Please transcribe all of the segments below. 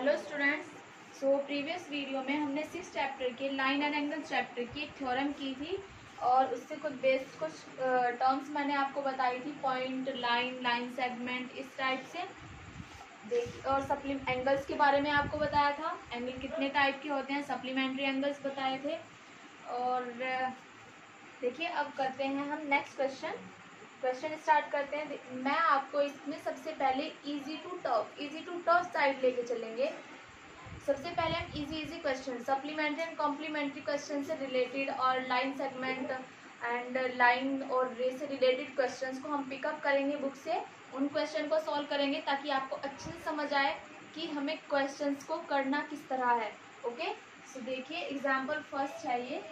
Hello students. So previous video में हमने 6 chapter के लाइन एंड एंगल चैप्टर की एक थ्योरम की थी और उससे कुछ टर्म्स मैंने आपको बताई थी, पॉइंट, लाइन, लाइन सेगमेंट, इस टाइप से और एंगल्स के बारे में आपको बताया था। एंगल कितने टाइप के होते हैं, सप्लीमेंट्री एंगल्स बताए थे। और देखिए अब करते हैं हम नेक्स्ट क्वेश्चन स्टार्ट करते हैं। मैं आपको इसमें सबसे पहले इजी टू टफ साइड लेके चलेंगे। सबसे पहले हम easy question, supplementary and complementary question से रिलेटेड और लाइन सेगमेंट एंड लाइन और रे से रिलेटेड क्वेश्चंस को हम पिकअप करेंगे बुक से। उन क्वेश्चन को सॉल्व करेंगे ताकि आपको अच्छे से समझ आए कि हमें क्वेश्चंस को करना किस तरह है। ओके, सो देखिए एग्जाम्पल फर्स्ट चाहिए।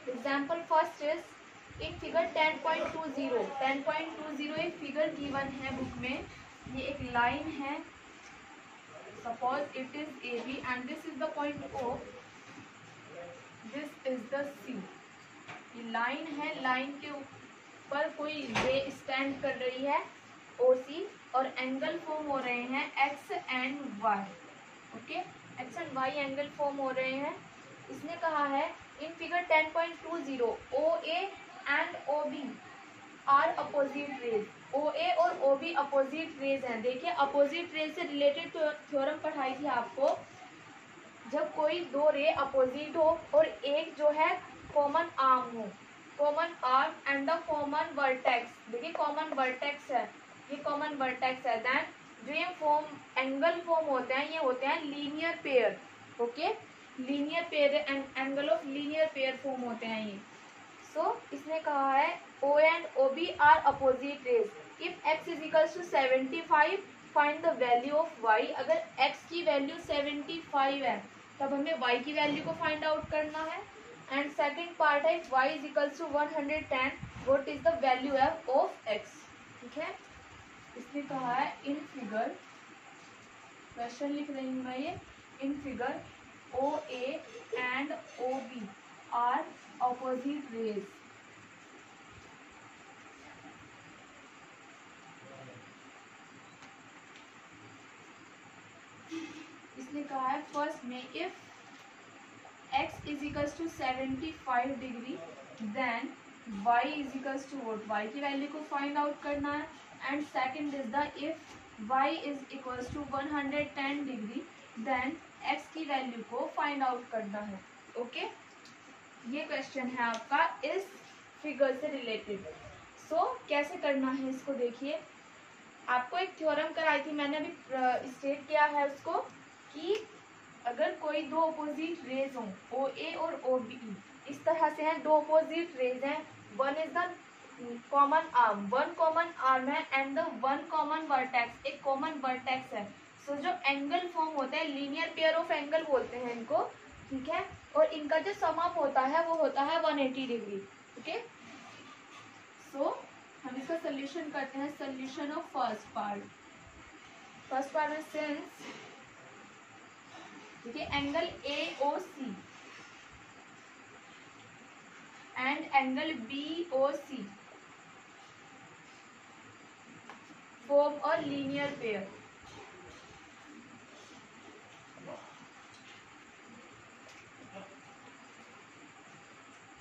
एग्जाम्पल फर्स्ट इज एक फिगर 10.20 एक फिगर गिवन है बुक में। ये एक लाइन है, suppose it is A B and this is the point O, this is the C. ये लाइन है, लाइन के ऊपर कोई रे स्टैंड कर रही है ओ सी और एंगल फॉर्म हो रहे हैं X and Y. Okay, X and Y angle form हो रहे हैं। इसने कहा है in figure 10.20 O A and O B are opposite rays. O A और ओ बी अपोजिट रेज हैं। देखिए अपोजिट रेज से रिलेटेड थ्योरम पढ़ाई थी आपको। जब कोई दो रे अपोजिट हो और एक जो है कॉमन आर्म हो, common arm and the common vertex. देखिए कॉमन वर्टेक्स है, ये कॉमन वर्टेक्स है। देन जो ये एंगल फॉर्म होते हैं ये होते हैं linear pair. Okay, linear pair, angle of linear pair form होते हैं ये। सो इसने कहा है O and O B are opposite rays. If X is equals to 75 find the value of Y. अगर एक्स की वैल्यू 75 है तब हमें वाई की वैल्यू को फाइंड आउट करना है। एंड सेकेंड पार्ट है Y is equals to 110 what is the value of X. ठीक है, इसने कहा है इन फिगर, क्वेश्चन लिख रही हूँ मैं ये, in figure O A and O B are opposite rays. इसने कहा है फर्स्ट में if x is equals to 75 degree then y is equals to what, y की वैल्यू को फाइंड आउट करना है। And second is the if y is equals to 110 degree then x की value को फाइंड आउट करना है। Okay, ये question है आपका इस फिगर से रिलेटेड। सो कैसे करना है इसको देखिए। आपको एक थ्योरम कराई थी मैंने, अभी स्टेट किया है उसको कि अगर कोई दो अपोजिट रेज हो ओ ए और ओ बी, इस तरह से हैं, दो अपोजिट रेज हैं, one is the common arm, one common arm है and the one common vertex, एक कॉमन वर्टेक्स है। सो जो एंगल फॉर्म होता है लीनियर पेयर ऑफ एंगल बोलते हैं इनको। ठीक है, और इनका जो सम अप होता है वो होता है 180 डिग्री। ओके, सो हम इसका सोल्यूशन करते हैं। सोल्यूशन ऑफ फर्स्ट पार्ट में सिंस देखिए angle A O C and angle B O C form a linear pair.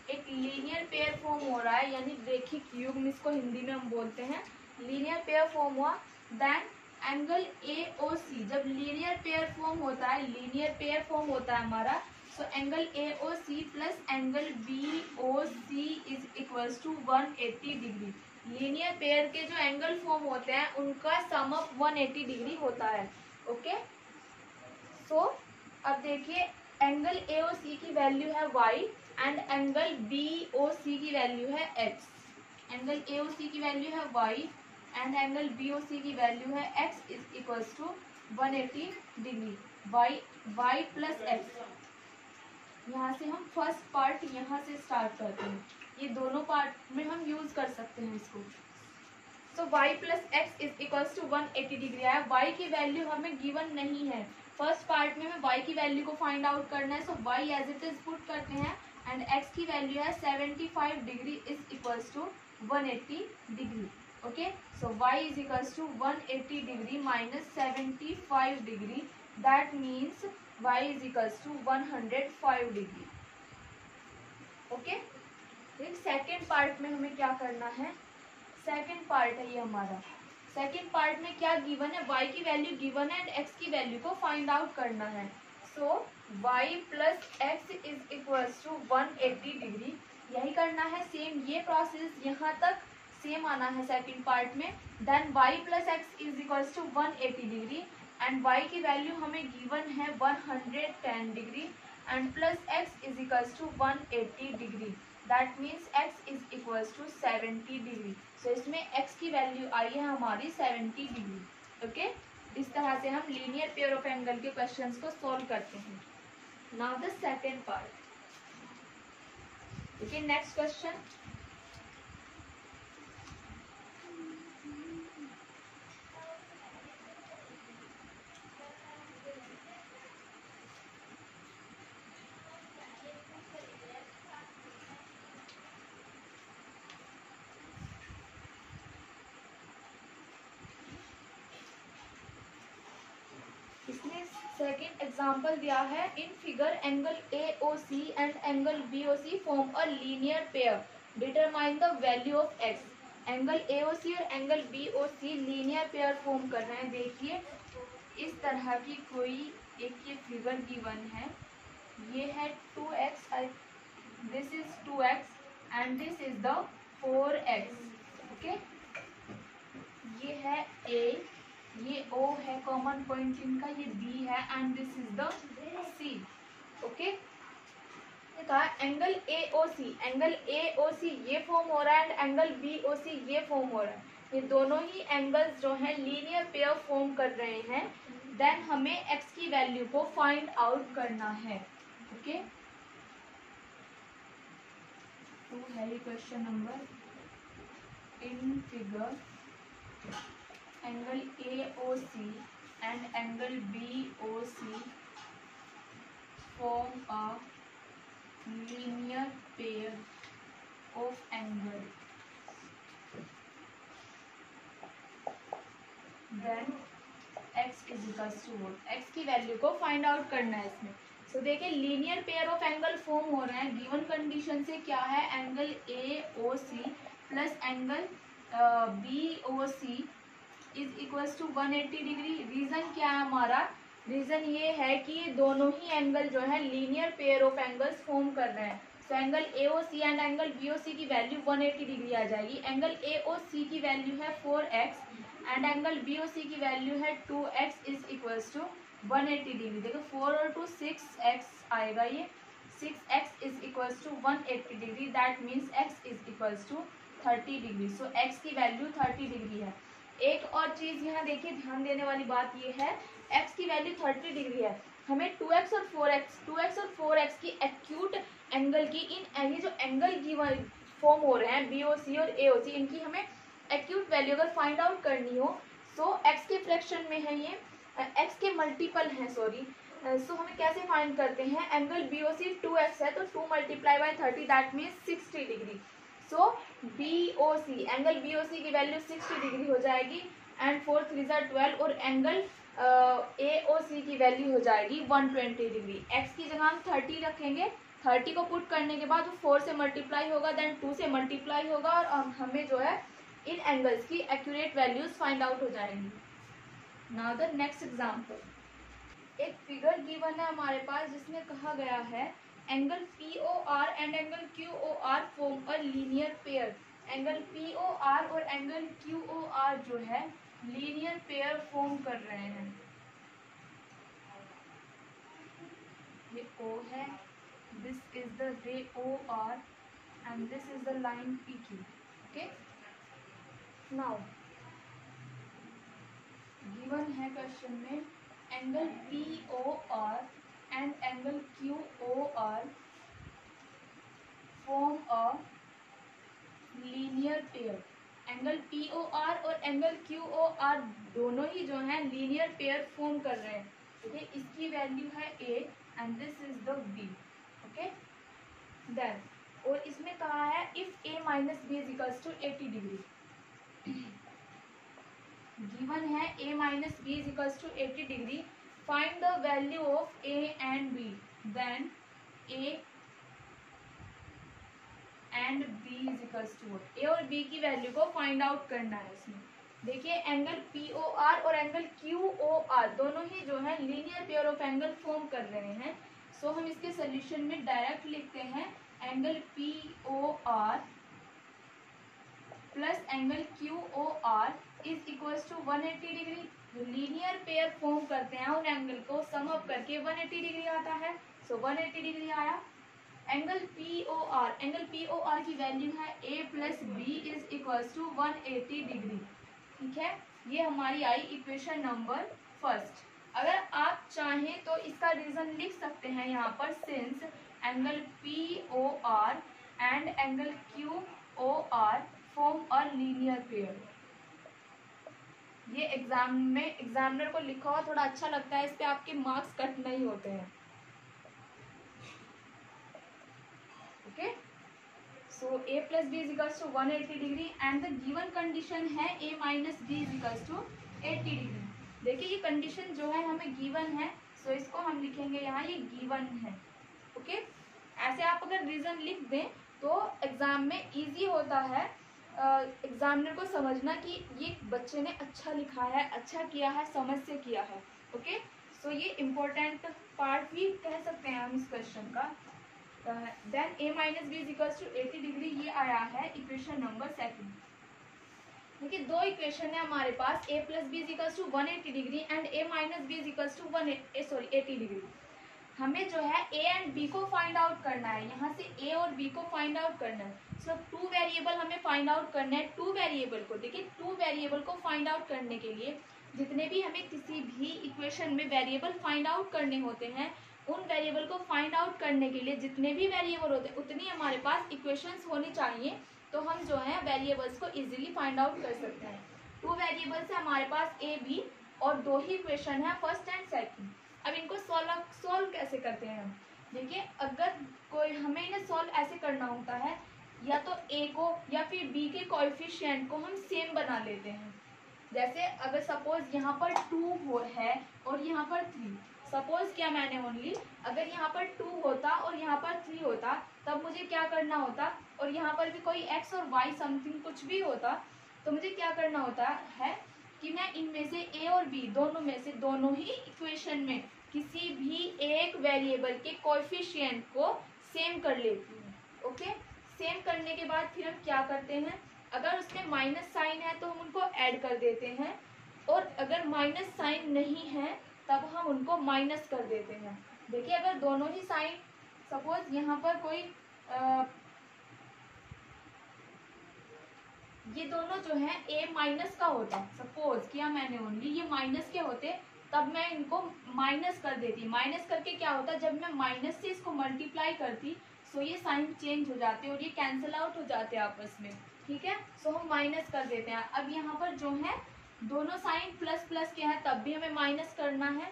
एक लीनियर पेयर फॉर्म हो रहा है, यानी रेखिक युग्म इसको हिंदी में हम बोलते हैं। लीनियर पेयर फॉर्म हुआ देन एंगल ए ओ सी, जब लीनियर पेयर फॉर्म होता है, लीनियर पेयर फॉर्म होता है हमारा, so angle A O C plus angle B O C is equals to 180 degree. Linear pair के जो एंगल फॉर्म होते हैं उनका सम अप 180 डिग्री होता है। ओके, सो अब देखिए एंगल ए ओ सी की वैल्यू है y and angle B O C की वैल्यू है x। Angle A O C की वैल्यू है y and angle B O C की वैल्यू है x is equals to 180 degree. y plus X, यहाँ से हम फर्स्ट पार्ट यहाँ से स्टार्ट करते हैं, ये दोनों पार्ट में हम यूज कर सकते हैं इसको। So y plus x is equals to 180 degree आया। y की वैल्यू हमें गिवन नहीं है, फर्स्ट पार्ट में हमें y की वैल्यू को फाइंड आउट करना है। So y as it is put करते हैं एंड x की वैल्यू है 75 degree is equals to 180 degree. Okay, so y is equals to 180 degree minus 75 degree, that means y is equals to 105 degree. Okay, second part में हमें क्या करना है, second part है ये हमारा। सेकेंड पार्ट में क्या गिवन है, y की वैल्यू गिवन है एंड x की वैल्यू को फाइंड आउट करना है। So y plus x is equals to 180 degree, यही करना है सेम, ये प्रोसेस यहाँ तक सेम आना है सेकेंड पार्ट में। Then y plus x is equals to 180 degree and y की वैल्यू हमें गिवन है 110 degree and plus x is equals to 180 degree, that means x is equals to 70 degree. So इसमें x की value आई है हमारी 70 degree. Okay, इस तरह से हम लीनियर पेयर ऑफ एंगल के क्वेश्चंस को सॉल्व करते हैं। Now the second part. Okay, next question. इसमें सेकेंड एग्जाम्पल दिया है, in figure angle AOC and angle BOC form a linear pair, determine the value of x। Angle AOC और angle BOC linear pair form कर रहे हैं। देखिए इस तरह की कोई एक ये फिगर गिवन है, ये है 2x, this is 2x and this is the 4x। Okay, ये है A, ये O है कॉमन पॉइंट इनका, ये B है and this is the C। Okay, कहा एंगल AOC, एंगल AOC ये फॉर्म हो रहा है एंड एंगल BOC ये फॉर्म हो रहा है। ये दोनों ही एंगल्स जो हैं लीनियर पेयर फॉर्म कर रहे हैं। देन हमें x की वैल्यू को फाइंड आउट करना है। ओके, तो है ये question number, in figure angle AOC and angle BOC form a linear pair of angle, then x is equals to what, x की वैल्यू को फाइंड आउट करना है इसमें। सो देखिए linear pair of angle form हो रहे हैं, given condition से क्या है, angle AOC plus angle BOC is equals to 180 degree. Reason क्या है हमारा, रीजन ये है कि ये दोनों ही एंगल जो है linear pair of angles form कर रहे हैं। So angle AOC and angle BOC की वैल्यू 180 डिग्री आ जाएगी। एंगल AOC की वैल्यू है 4x एंड एंगल BOC की वैल्यू है 2x is equals to 180 degree. देखो 4 और 2 6x आएगा, ये 6x is equals to 180 degree, that means x is equals to 30 degree. So x की वैल्यू 30 डिग्री है। एक और चीज यहाँ देखिए ध्यान देने वाली बात ये है, x की वैल्यू 30 डिग्री है, हमें 2x और 4x की एक्यूट एंगल की इन ये जो एंगल की फॉर्म हो रहे हैं BOC और AOC, इनकी हमें एक्यूट वैल्यू अगर फाइंड आउट करनी हो, सो x के फ्रैक्शन में है, ये x के मल्टीपल हैं, सॉरी। सो हमें कैसे फाइंड करते हैं, एंगल BOC 2x है तो 2 multiply by 30 that means 60 degree. So BOC, angle BOC की वैल्यू 60 डिग्री हो जाएगी एंड 4 3 12 और एंगल AOC की वैल्यू हो जाएगी 120 डिग्री। x की जगह हम 30 रखेंगे, 30 को पुट करने के बाद 4 से मल्टीप्लाई होगा, देन 2 से मल्टीप्लाई होगा और हमें जो है इन एंगल्स की एक्यूरेट वैल्यूज फाइंड आउट हो जाएंगी। नाउ द नेक्स्ट एग्जांपल, एक फिगर गिवन है हमारे पास जिसमें कहा गया है angle POR and angle QOR form a linear pair. Angle POR और एंगल QOR जो है लीनियर पेयर फॉर्म कर रहे हैं। ये O है, दिस इज द रे OR and this is the line PQ। Okay, now given है क्वेश्चन में angle POR and angle QOR form a linear pair। Angle POR और एंगल QOR दोनों ही जो है लीनियर पेयर फॉर्म कर रहे हैं। ओके, इसकी वैल्यू है A and this is the B। Okay, then और इसमें कहा है if A minus B is equals to 80 degree. Given है a minus B is equals to 80 degree, find the value of a and b, then a and b is equals to A और b की value को find out करना है इसमें। देखिए angle POR और angle QOR दोनों ही जो है linear pair of angle form कर रहे हैं। सो हम इसके सोल्यूशन में डायरेक्ट लिखते हैं angle POR plus angle QOR is equals to 180 degree. जो लीनियर पेयर फॉर्म करते हैं उन एंगल को सम अप करके 180 डिग्री आता है। सो 180 डिग्री आया। एंगल POR की वैल्यू है a plus b is equals to 180 degree. ठीक है, ये हमारी आई इक्वेशन नंबर फर्स्ट। अगर आप चाहें तो इसका रीजन लिख सकते हैं यहाँ पर, since angle POR and angle QOR form a linear pair. ये एग्जाम में एग्जामिनर को लिखा हुआ थोड़ा अच्छा लगता है, इस पे आपके मार्क्स कट नहीं होते हैं। Okay, so a plus b is equals to 180 degree and the given condition है a minus B is equals to 80 degree. देखिए ये कंडीशन जो है हमें गिवन है, सो इसको हम लिखेंगे यहाँ ये गिवन है। ओके, ऐसे आप अगर रीजन लिख दें तो एग्जाम में इजी होता है एग्जामिनर को समझना कि ये बच्चे ने अच्छा लिखा है, अच्छा किया है, समझ से किया है। ओके, सो ये इम्पोर्टेंट पार्ट भी कह सकते हैं हम इस क्वेश्चन का। Then a minus B is equals to 80 degree, ये आया है इक्वेशन नंबर सेकंड। देखिए दो इक्वेशन है हमारे पास, a plus b is equals to 180 degree and a minus B is equals to 80 degree. हमें जो है a एंड b को फाइंड आउट करना है, यहाँ से a और b को फाइंड आउट करना है। सो टू वेरिएबल हमें फाइंड आउट करना है। टू वेरिएबल को देखिए, टू वेरिएबल को फाइंड आउट करने के लिए जितने भी हमें किसी भी इक्वेशन में वेरिएबल फाइंड आउट करने होते हैं, उन वेरिएबल को फाइंड आउट करने के लिए जितने भी वेरिएबल होते हैं उतनी हमारे पास इक्वेशंस होनी चाहिए, तो हम जो है वेरिएबल्स को इजीली फाइंड आउट कर सकते हैं। टू वेरिएबल्स है हमारे पास a b और दो ही इक्वेशन है, फर्स्ट एंड सेकंड। अब इनको सॉल्व कैसे करते हैं हम? देखिए अगर कोई हमें इन्हें सॉल्व ऐसे करना होता है, या तो a को या फिर b के कोएफिशिएंट को हम सेम बना लेते हैं। जैसे अगर सपोज यहाँ पर 2 है और यहाँ पर 3, सपोज क्या मैंने ओनली, अगर यहाँ पर 2 होता और यहाँ पर 3 होता तब मुझे क्या करना होता, और यहाँ पर भी कोई x और y समथिंग कुछ भी होता तो मुझे क्या करना होता है कि मैं इनमें से a और b दोनों में से दोनों ही इक्वेशन में किसी भी एक वेरिएबल के कोएफिशिएंट को सेम कर लेती हूँ। ओके, सेम करने के बाद फिर हम क्या करते हैं, अगर उसमें माइनस साइन है तो हम उनको ऐड कर देते हैं, और अगर माइनस साइन नहीं है तब हम उनको माइनस कर देते हैं। देखिए अगर दोनों ही साइन, सपोज यहाँ पर कोई ये दोनों जो है a माइनस का होता, सपोज किया मैंने ओनली ये माइनस के होते, तब मैं इनको माइनस कर देती। माइनस करके क्या होता, जब मैं माइनस से इसको मल्टीप्लाई करती सो ये साइन चेंज हो जाते और ये कैंसिल आउट हो जाते आपस में। ठीक है, सो हम माइनस कर देते हैं। अब यहाँ पर जो है दोनों साइन प्लस प्लस के हैं तब भी हमें माइनस करना है।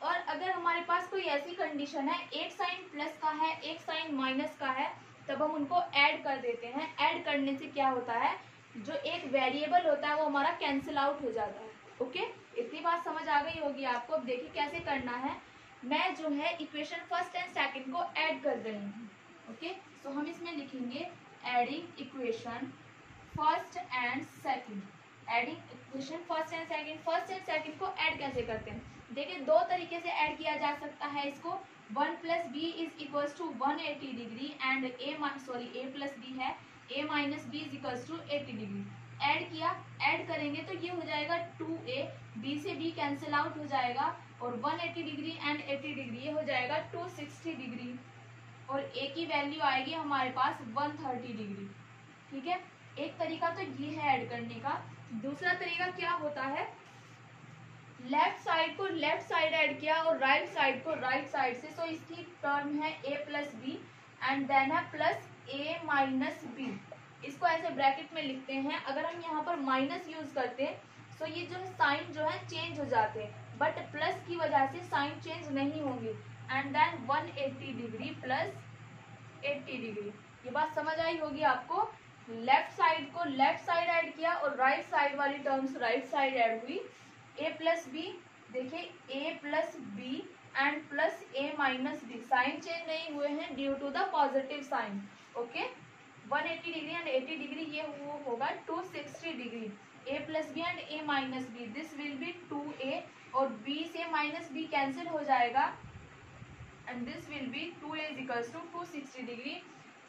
और अगर हमारे पास कोई ऐसी कंडीशन है एक साइन प्लस का है एक साइन माइनस का है, तब हम उनको ऐड कर देते हैं। ऐड करने से क्या होता है, जो एक वेरिएबल होता है वो हमारा कैंसिल आउट हो जाता है। ओके, इतनी बात समझ आ गई होगी आपको। अब देखिए कैसे करना है, मैं जो है इक्वेशन फर्स्ट एंड सेकंड को ऐड कर रही हूँ। ओके, सो हम इसमें लिखेंगे adding equation first and second. Adding equation first and second, first and second को ऐड कैसे करते हैं, देखिए दो तरीके से ऐड किया जा सकता है इसको। 1 plus b is equals to 180 degree and a plus b है, a minus B is equals to 80 degree. Add किया, ऐड करेंगे तो ये हो जाएगा 2a, b से b कैंसिल आउट हो जाएगा, और 180 डिग्री एंड 80 डिग्री ये हो जाएगा 260 डिग्री, और a की वैल्यू आएगी हमारे पास 130 डिग्री। ठीक है, एक तरीका तो ये है ऐड करने का। दूसरा तरीका क्या होता है, लेफ्ट साइड को लेफ्ट साइड ऐड किया और राइट साइड को राइट साइड से। सो इसकी टर्म है a plus b and then है प्लस a माइनस बी। इसको ऐसे ब्रैकेट में लिखते हैं। अगर हम यहाँ पर माइनस यूज करते हैं तो ये जो साइन जो है चेंज हो जाते हैं, बट प्लस की वजह से साइन चेंज नहीं होंगे। And then 180 degree plus 80 degree. ये बात समझ आई होगी आपको। लेफ्ट साइड को लेफ्ट साइड ऐड किया और राइट साइड वाली टर्म्स राइट साइड ऐड हुई। a प्लस बी, देखिए a plus b and plus a minus b, sign change नहीं हुए हैं due to the positive sign. Okay, 180 degree and 80 degree, ये वो होगा 260 degree. a plus b and a minus b, this will be 2a और b से माइनस b cancel हो जाएगा and this will be 2a is equals to 260 degree.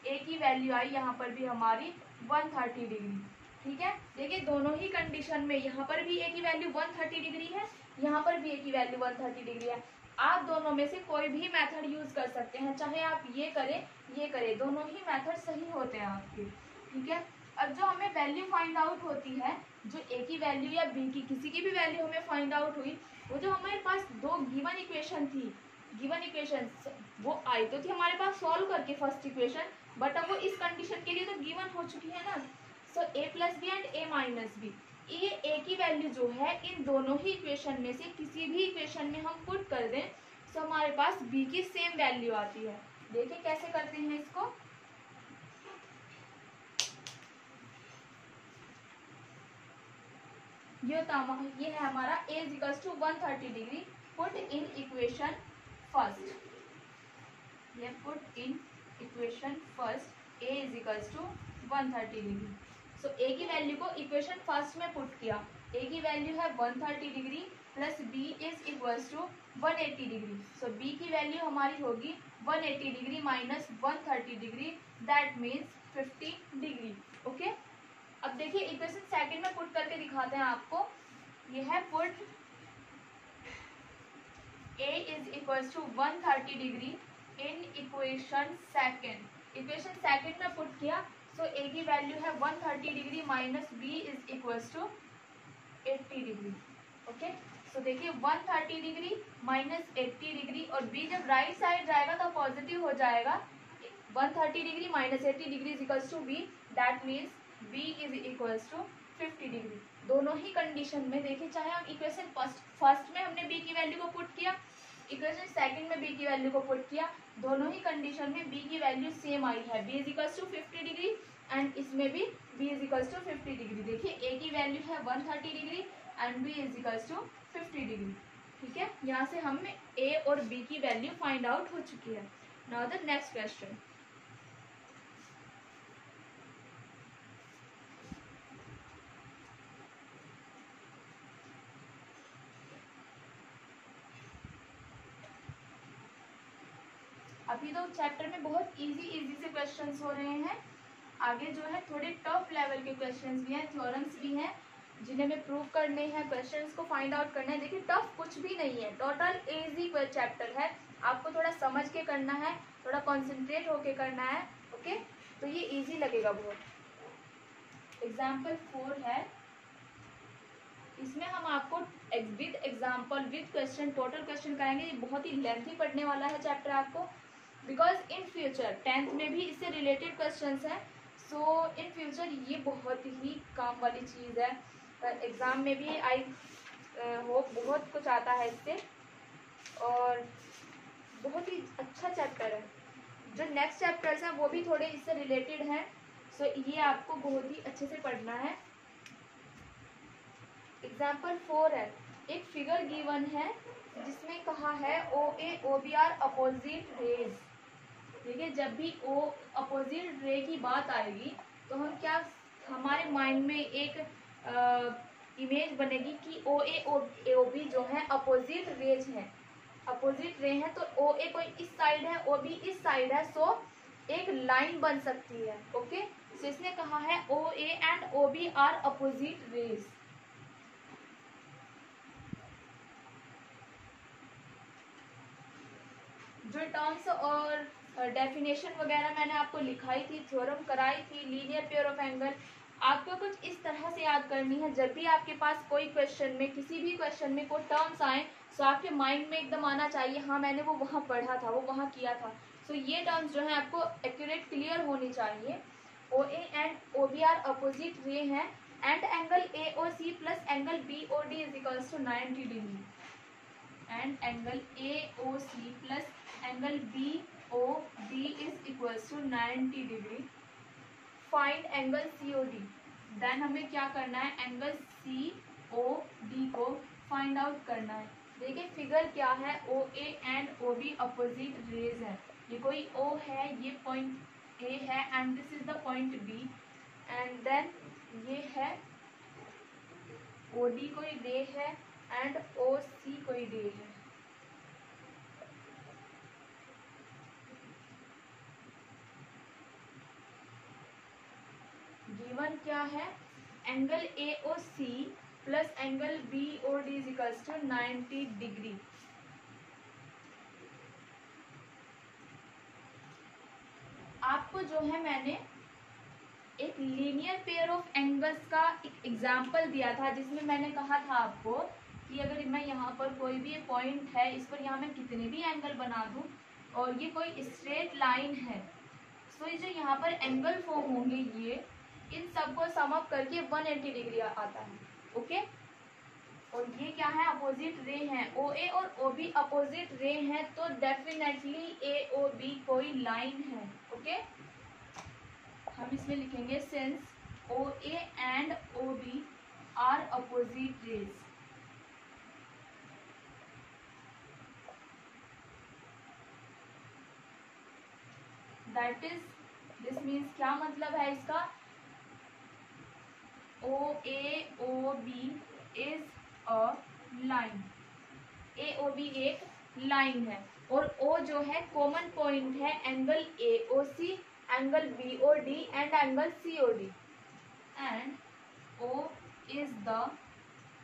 a की value आई यहाँ पर भी हमारी 130 डिग्री। ठीक है, देखिए दोनों ही कंडीशन में यहाँ पर भी a की वैल्यू 130 डिग्री है, यहाँ पर भी a की वैल्यू 130 डिग्री है। आप दोनों में से कोई भी मेथड यूज कर सकते हैं, चाहे आप ये करें, दोनों ही मेथड सही होते हैं आपके। ठीक है, अब जो हमें वैल्यू फाइंड आउट होती है, जो a की वैल्यू या b की किसी की भी वैल्यू हमें फाइंड आउट हुई, वो जो हमारे पास दो गिवन इक्वेशन थी, गिवन इक्वेशन वो आई तो थी हमारे पास सॉल्व करके फर्स्ट इक्वेशन, बट अब वो इस कंडीशन के लिए तो गिवन हो चुकी है ना। So a plus b and a minus b, ये a की वैल्यू जो है इन दोनों ही इक्वेशन में से किसी भी इक्वेशन में हम पुट कर दें तो हमारे पास b की सेम वैल्यू आती है। देखिए कैसे करते हैं इसको। ये है हमारा a is equals to 130 degree, put in equation first, ये put in equation first a is equals to 130 degree. So a की वैल्यू को इक्वेशन फर्स्ट में पुट किया, a की वैल्यू है 130 degree plus b is equals to 180 degree. So b की value हमारी होगी 180 degree minus 130 degree, that means 50 degree. Okay, अब देखिए इक्वेशन सेकंड में पुट करके दिखाते हैं आपको। ये है put a is equals to 130 degree in equation second. Equation second में पुट किया, सो a की वैल्यू है 130 degree minus b is equals to 80 degree. Okay, so देखिए 130 डिग्री माइनस 80 डिग्री और b जब राइट साइड जाएगा तो पॉजिटिव हो जाएगा। 130 degree minus 80 degree is equals to b, that means b is equals to 50 degree. दोनों ही कंडीशन में देखिए, चाहे हम इक्वेशन फर्स्ट में हमने b की वैल्यू को पुट किया, इक्वेशन सेकंड में b की वैल्यू को पुट किया, दोनों ही कंडीशन में b की वैल्यू सेम आई है, b is equals to 50 degree and इसमें भी b is equals to 50 degree. देखिए a की वैल्यू है 130 degree and b is equals to 50 degree. ठीक है, यहाँ से हम a और b की वैल्यू फाइंड आउट हो चुकी है। Now the next question. अभी तो चैप्टर में बहुत इजी से क्वेश्चंस हो रहे हैं, आगे जो है थोड़े टफ लेवल के क्वेश्चंस भी हैं, थ्योरम्स भी हैं जिन्हें हमें प्रूव करने हैं, क्वेश्चंस को फाइंड आउट करना है। देखिए टफ कुछ भी नहीं है, टोटल इजी चैप्टर है, आपको थोड़ा समझ के करना है, थोड़ा कॉन्सेंट्रेट होके करना है। ओके, तो ये इजी लगेगा बहुत। एग्जाम्पल 4 है, इसमें हम आपको with example with question total question कराएंगे। ये बहुत ही लेंथी पढ़ने वाला है चैप्टर आपको, बिकॉज इन फ्यूचर 10th में भी इससे रिलेटेड क्वेश्चंस हैं। सो इन फ्यूचर ये बहुत ही काम वाली चीज़ है, एग्ज़ाम में भी आई होप बहुत कुछ आता है इससे, और बहुत ही अच्छा चैप्टर है। जो नेक्स्ट चैप्टर्स हैं वो भी थोड़े इससे रिलेटेड हैं, सो ये आपको बहुत ही अच्छे से पढ़ना है। एग्जाम्पल 4 है, एक फिगर गिवन है जिसमें कहा है OA OB are opposite rays. ठीक है, जब भी ओ अपोजिट रे की बात आएगी तो हम क्या, हमारे माइंड में एक इमेज बनेगी कि OA OB जो है अपोजिट रेज हैं, अपोजिट रे हैं, तो OA कोई इस साइड है, OB इस साइड है, सो एक लाइन बन सकती है। ओके, सो इसने कहा है OA and OB are opposite rays. जो टर्म्स और डेफिनेशन वगैरह मैंने आपको लिखाई थी, थ्योरम कराई थी, लीनियर पेयर ऑफ एंगल, आपको कुछ इस तरह से याद करनी है। जब भी आपके पास कोई क्वेश्चन में, किसी भी क्वेश्चन में कोई टर्म्स आए तो आपके माइंड में एकदम आना चाहिए, हाँ मैंने वो वहाँ पढ़ा था, वो वहाँ किया था। सो ये टर्म्स जो है आपको एक्यूरेट क्लियर होनी चाहिए। OA and OB are opposite ray हैं and angle AOC plus angle BOD is equals to 90 degree and angle AOC plus angle BOD is equals to 90 degree find angle COD। Then हमें क्या करना है, angle COD को find out करना है। देखिए figure क्या है, OA and OB opposite rays है। ये कोई O है, ये पॉइंट A है and this is the point B and then ये है OD कोई रे है एंड OC कोई रे है। गिवन क्या है, angle AOC plus angle BOD is equals to 90 degree. आपको जो है मैंने एक लीनियर पेयर ऑफ एंगल्स का एक एग्जांपल दिया था, जिसमें मैंने कहा था आपको कि अगर मैं यहाँ पर कोई भी पॉइंट है, इस पर यहाँ मैं कितने भी एंगल बना दूं और ये कोई स्ट्रेट लाइन है, तो ये जो यहाँ पर एंगल फॉर्म होंगे ये इन सबको सम अप करके 180 डिग्री आता है। ओके, और ये क्या है, अपोजिट रे हैं, OA और OB अपोजिट रे हैं, तो डेफिनेटली AOB कोई लाइन है। ओके, हम इसमें लिखेंगे since OA and OB are opposite rays. That is, this means क्या मतलब है इसका, OAOB is a line. AOB एक लाइन है और O जो है कॉमन पॉइंट है angle AOC, angle BOD and angle COD and O is the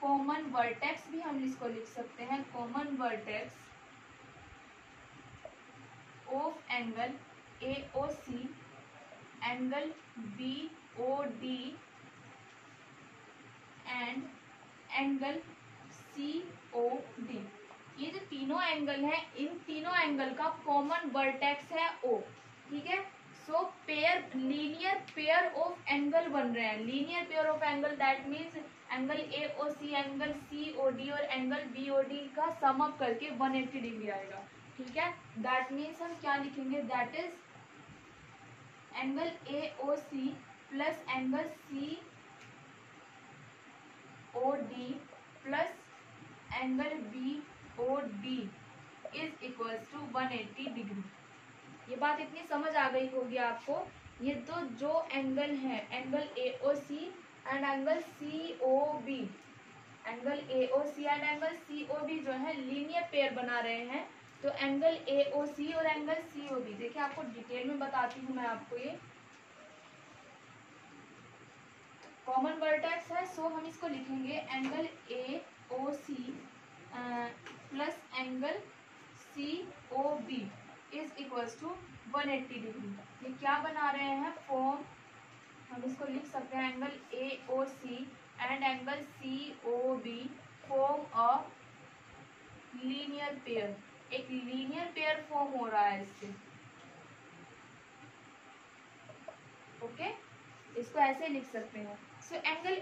common vertex, भी हम इसको लिख सकते हैं, common vertex of angle AOC, angle BOD and angle COD। ये जो तीनों एंगल हैं, इन तीनों एंगल का कॉमन वर्टेक्स है O। ठीक है, so pair, linear pair of angle बन रहे हैं। Linear pair of angle that means angle AOC, angle COD और एंगल BOD का सम अप करके 180 डिग्री आएगा। ठीक है, दैट मीन्स हम क्या लिखेंगे, that is angle AOC plus angle COD plus angle BOD is equals to 180 degree. ये बात इतनी समझ आ गई होगी आपको। ये तो जो एंगल है, angle AOC and angle COB, angle AOC and angle COB जो है लीनियर पेयर बना रहे हैं, तो एंगल AOC और एंगल COB, देखिए आपको डिटेल में बताती हूँ मैं आपको। ये कॉमन वर्टेक्स है, सो हम इसको लिखेंगे angle AOC plus angle COB is equals to 180 degree. ये क्या बना रहे हैं, फॉर्म, हम इसको लिख सकते हैं angle AOC and angle COB form a linear pair. एक लीनियर पेयर फॉर्म हो रहा है इससे। ओके, इसको ऐसे लिख सकते हैं। सो एंगल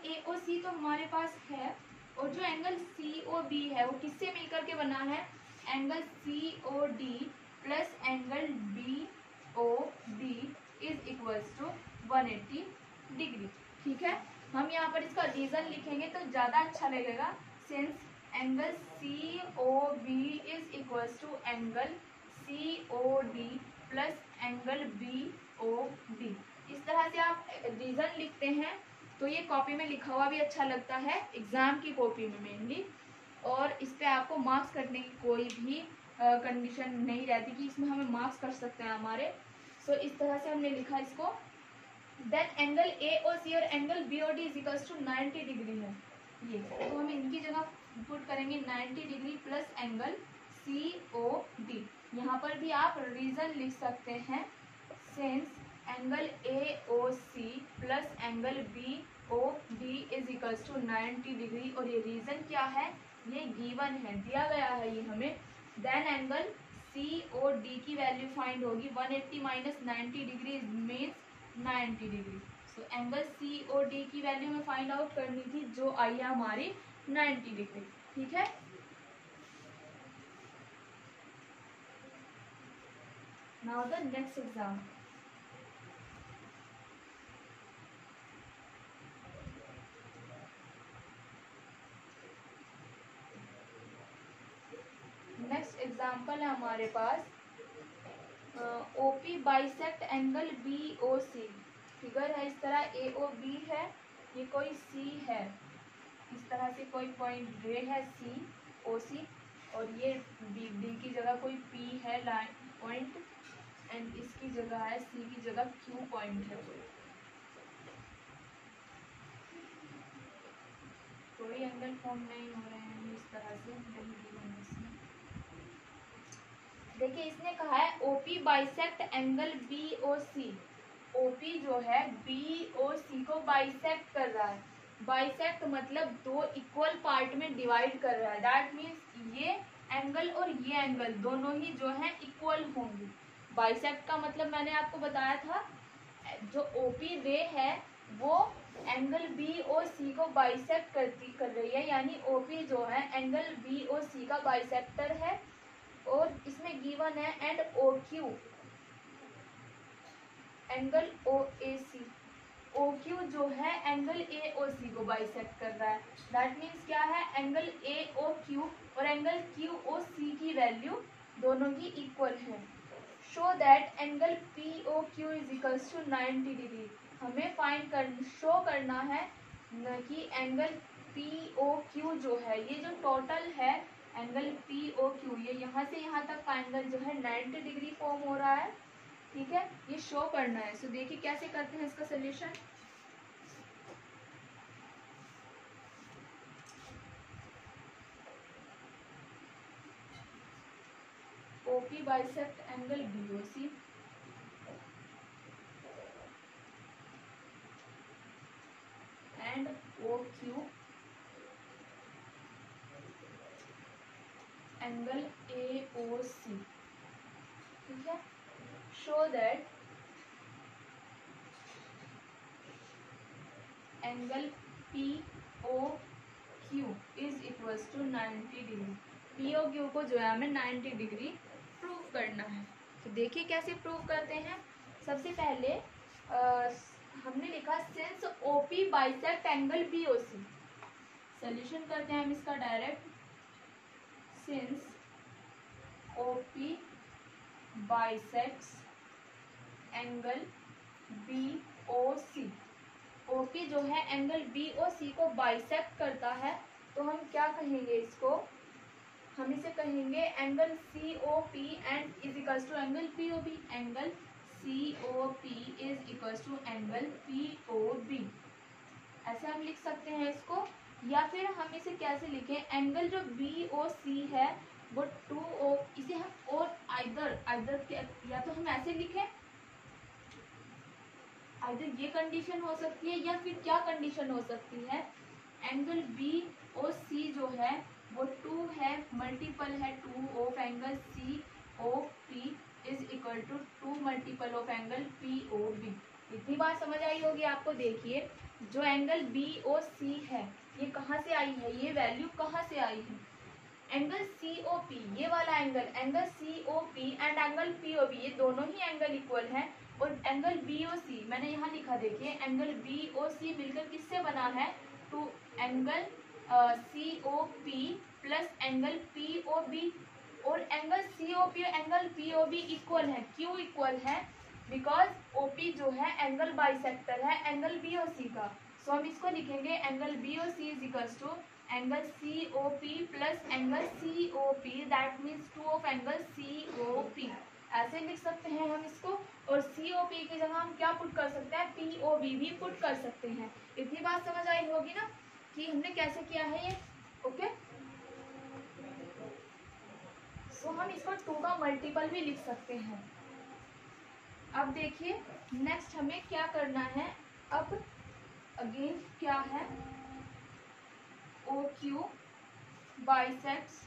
AOC तो हमारे पास है, और जो एंगल COB है वो किससे मिलकर के बना है, angle COD plus angle BOD is equals to 180 degree. ठीक है, हम यहाँ पर इसका रीजन लिखेंगे तो ज्यादा अच्छा लगेगा, since angle COB is equals to angle COD plus angle BOD। इस तरह से आप रीजन लिखते हैं तो ये कॉपी में लिखा हुआ भी अच्छा लगता है, एग्जाम की कॉपी में मेनली, और इस पे आपको मार्क्स कटने की कोई भी कंडीशन नहीं रहती कि इसमें हमें मार्क्स कट सकते हैं हमारे। सो इस तरह से हमने लिखा इसको। देन एंगल AOC और angle BOD is equals to 90 degree है ये, तो हम इनकी जगह पुट करेंगे 90 डिग्री प्लस एंगल COD। यहाँ पर भी आप रीजन लिख सकते हैं, since angle AOC plus angle BOD is equals to 90 degree, और ये रीजन क्या है, ये गिवन है, दिया गया है ये हमें। देन एंगल COD की वैल्यू फाइंड होगी, 180 minus 90 degree means 90 degree. So angle COD की वैल्यू में फाइंड आउट करनी थी, जो आई है हमारी 90 डिग्री। ठीक है, now the next exam. Example है हमारे पास OP bisect angle BOC। Figure है इस तरह, AOB है, ये कोई C है, इस तरह से कोई पॉइंट रे है COC, और ये D की जगह कोई P है लाइन पॉइंट, एंड इसकी जगह है C की जगह Q पॉइंट है कोई एंगल फॉर्म नहीं हो रहे हैं इस तरह से। देखिए इसने कहा है OP bisect angle BOC। OP जो है BOC को बाइसेक्ट कर रहा है। बाइसेक्ट मतलब दो इक्वल पार्ट में डिवाइड कर रहा है। दैट मीन्स ये एंगल और ये एंगल दोनों ही जो है इक्वल होंगे। बाइसेक्ट का मतलब मैंने आपको बताया था, जो OP रे है वो एंगल BOC को बाइसेक्ट कर रही है, यानी OP जो है एंगल BOC का बाइसेक्टर है। और इसमें गिवन है and OQ angle OAC। OQ जो है एंगल AOC को बाइसेक्ट कर रहा है। दैट मीन्स क्या है, एंगल AOQ और एंगल QOC की वैल्यू दोनों ही इक्वल है। Show that angle POQ is equals to 90 degree. हमें शो करना है कि एंगल POQ जो है, ये जो टोटल है एंगल POQ, ये यहाँ से यहाँ तक का एंगल जो है 90 डिग्री फॉर्म हो रहा है। ठीक है, ये शो करना है। सो देखिए कैसे करते हैं इसका solution. OP bisect angle BOC, and OQ angle AOC। ठीक है, show that angle POQ is equals to 90 degree. POQ को जो है हमें 90 डिग्री प्रूव करना है। तो देखिए कैसे प्रूव करते हैं। सबसे पहले हमने लिखा since OP bisect angle BOC। Solution करते हैं हम इसका direct. Since OP bisects angle BOC, OP जो है एंगल BOC को बाइसेक्ट करता है, तो हम क्या कहेंगे इसको, हम इसे कहेंगे angle COP and is equals to angle POB। Angle COP is equals to angle POB, ऐसे हम लिख सकते हैं इसको। या फिर हम इसे कैसे लिखें, एंगल जो BOC है वो 2O, इसे हम और आइदर या तो हम ऐसे लिखें, आइदर ये कंडीशन हो सकती है, या फिर क्या कंडीशन हो सकती है, एंगल BOC जो है वो 2 है, मल्टीपल है 2 of angle COP is equal to 2 multiple of angle POB। इतनी बात समझ आई होगी आपको। देखिए जो एंगल BOC है ये कहाँ से आई है, ये वैल्यू कहाँ से आई है, एंगल COP, ये वाला angle, angle COP and angle POB ये दोनों ही एंगल इक्वल हैं। और एंगल BOC मैंने यहाँ लिखा, देखिए एंगल BOC मिलकर किससे बना है, two angle COP plus angle POB। और एंगल COP और एंगल POB इक्वल है, क्यों इक्वल है, बिकॉज OP जो है एंगल बाइसेक्टर है एंगल BOC का। सो हम इसको लिखेंगे angle BOC is equals to angle COP plus angle COP, that means 2 of angle COP, ऐसे लिख सकते हैं हम इसको। और COP की जगह हम क्या पुट कर सकते हैं, POB भी पुट कर सकते हैं। इतनी बात समझ आई होगी ना कि हमने कैसे किया है ये। ओके, सो हम इसको 2 का मल्टीपल भी लिख सकते हैं। अब देखिए नेक्स्ट हमें क्या करना है। अब अगेन क्या है, OQ बाइसेक्ट्स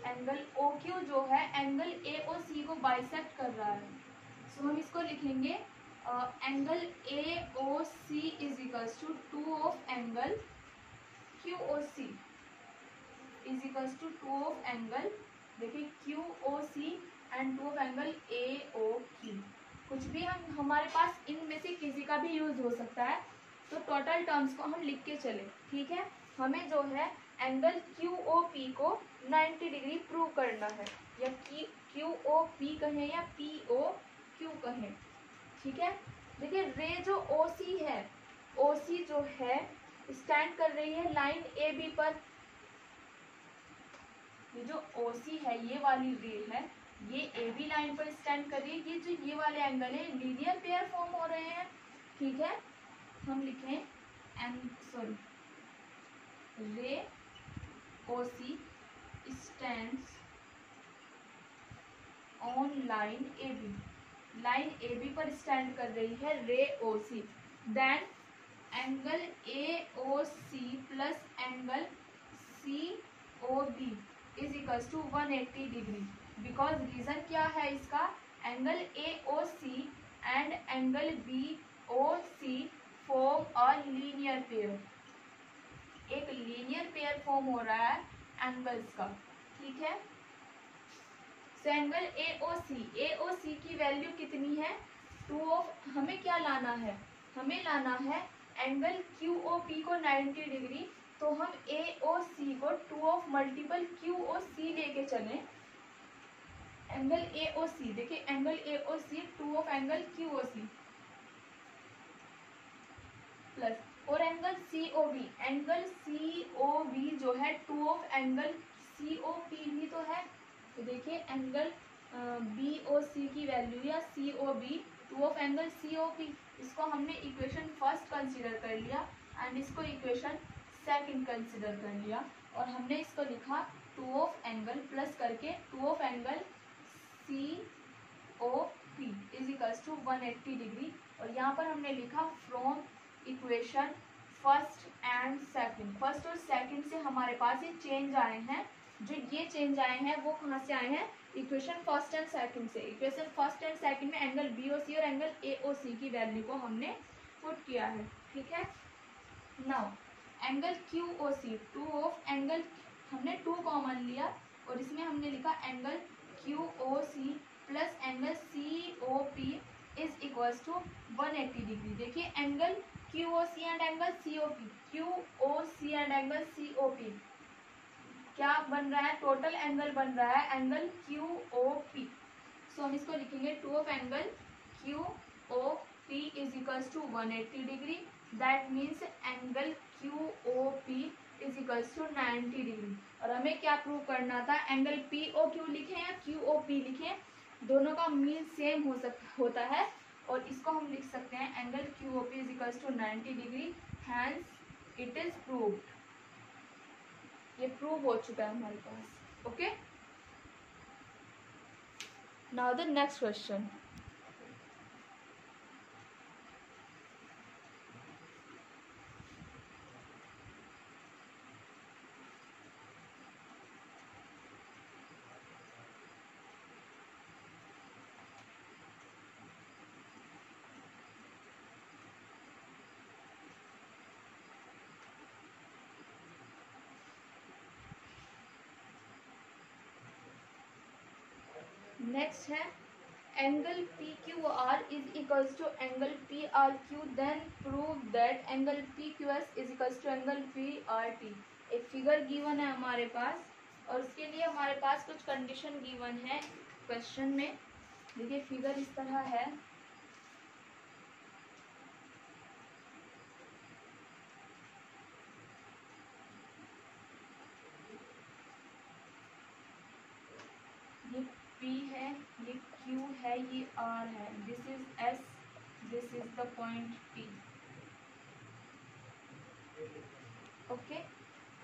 एंगल, OQ जो है एंगल AOC को बाइसेक्ट कर रहा है। सो हम इसको लिखेंगे angle AOC is equals to 2 of angle QOC is equals to 2 of angle, देखिए QOC and 2 of angle AOQ। कुछ भी हमारे पास इनमें से किसी का भी यूज हो सकता है, तो टोटल टर्म्स को हम लिख के चले। ठीक है, हमें जो है एंगल QOP को 90 डिग्री प्रूव करना है, या QOP कहें या POQ कहें, ठीक है। देखिए रे जो OC है, OC जो है स्टैंड कर रही है लाइन AB पर। ये जो OC है, ये वाली रे है, ये AB लाइन पर स्टैंड कर रही है। ये जो ये वाले एंगल है लीनियर पेयर फॉर्म हो रहे हैं, ठीक है। हम लिखें रे OC stands on line AB, line AB पर स्टैंड कर रही है ray OC, then angle AOC plus angle COB is equals to 180 degree. Because reason क्या है इसका, angle AOC and angle BOC form a linear pair, एक linear pair form हो रहा है एंगल्स का, ठीक है। सो एंगल AOC की वैल्यू कितनी है, 2 ऑफ, हमें क्या लाना है, हमें लाना है एंगल QOP को 90 डिग्री, तो हम AOC को 2 ऑफ मल्टीपल QOC लेके चलें। एंगल AOC देखिए, angle AOC 2 of angle QOC plus, और एंगल COB जो है 2 ऑफ एंगल COP भी तो है। तो देखिए एंगल BOC की वैल्यू या COB 2 ऑफ एंगल COP, इसको हमने इक्वेशन फर्स्ट कंसीडर कर लिया एंड इसको इक्वेशन सेकंड कंसीडर कर लिया, और हमने इसको लिखा 2 ऑफ एंगल प्लस करके 2 of angle COP is equals to 180 degree. और यहाँ पर हमने लिखा from equation first and second, first और सेकंड से हमारे पास ये चेंज आए हैं, जो ये चेंज आए हैं वो कहाँ से आए हैं, इक्वेशन फर्स्ट एंड सेकंड से। इक्वेशन फर्स्ट एंड सेकंड में एंगल BOC और एंगल AOC की वैल्यू को हमने पुट किया है, ठीक है। Now angle QOC 2 of angle, हमने 2 कॉमन लिया और इसमें हमने लिखा angle QOC plus angle COP is equals to 180 degree. देखिए angle QOC and angle QOC and angle COP क्या बन रहा है, टोटल एंगल बन रहा है एंगल QOP। सो हम इसको लिखेंगे 2 of angle QOP is equals to 180 degree, that means angle QOP is equals to 90 degree. और हमें क्या प्रूव करना था, एंगल POQ लिखें या QOP लिखें, दोनों का मीन सेम होता है, और इसको हम लिख सकते हैं angle QOP is equals to 90 degree, hence it is proved. ये प्रूव हो चुका है हमारे पास, okay. Now the next question, next है angle PQR is equals to angle PRQ, then prove that angle PQS is equals to angle PRT। एक figure given है हमारे पास, और उसके लिए हमारे पास कुछ कंडीशन गिवन है क्वेश्चन में। देखिए फिगर इस तरह है, ये P है, ये Q है, ये R है, this is S, this is the point P, okay.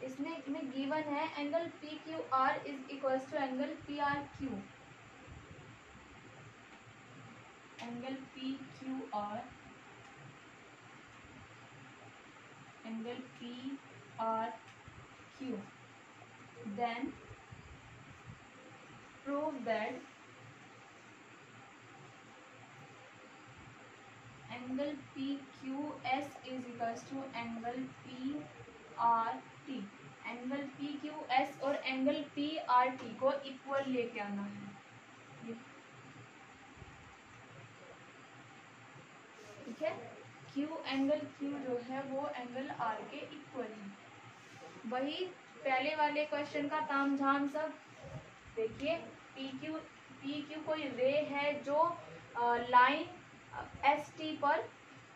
इसमें गिवन है angle PQR is equals to angle PRQ, angle PQR angle PRQ, then prove that angle PQS is equals to angle PRT। Angle PQS और angle PRT को equal लेके आना है, ठीक है। Q angle Q जो है वो एंगल R के इक्वल है, वही पहले वाले क्वेश्चन का तामझाम सब। देखिए पी क्यू कोई रे है जो लाइन एस टी पर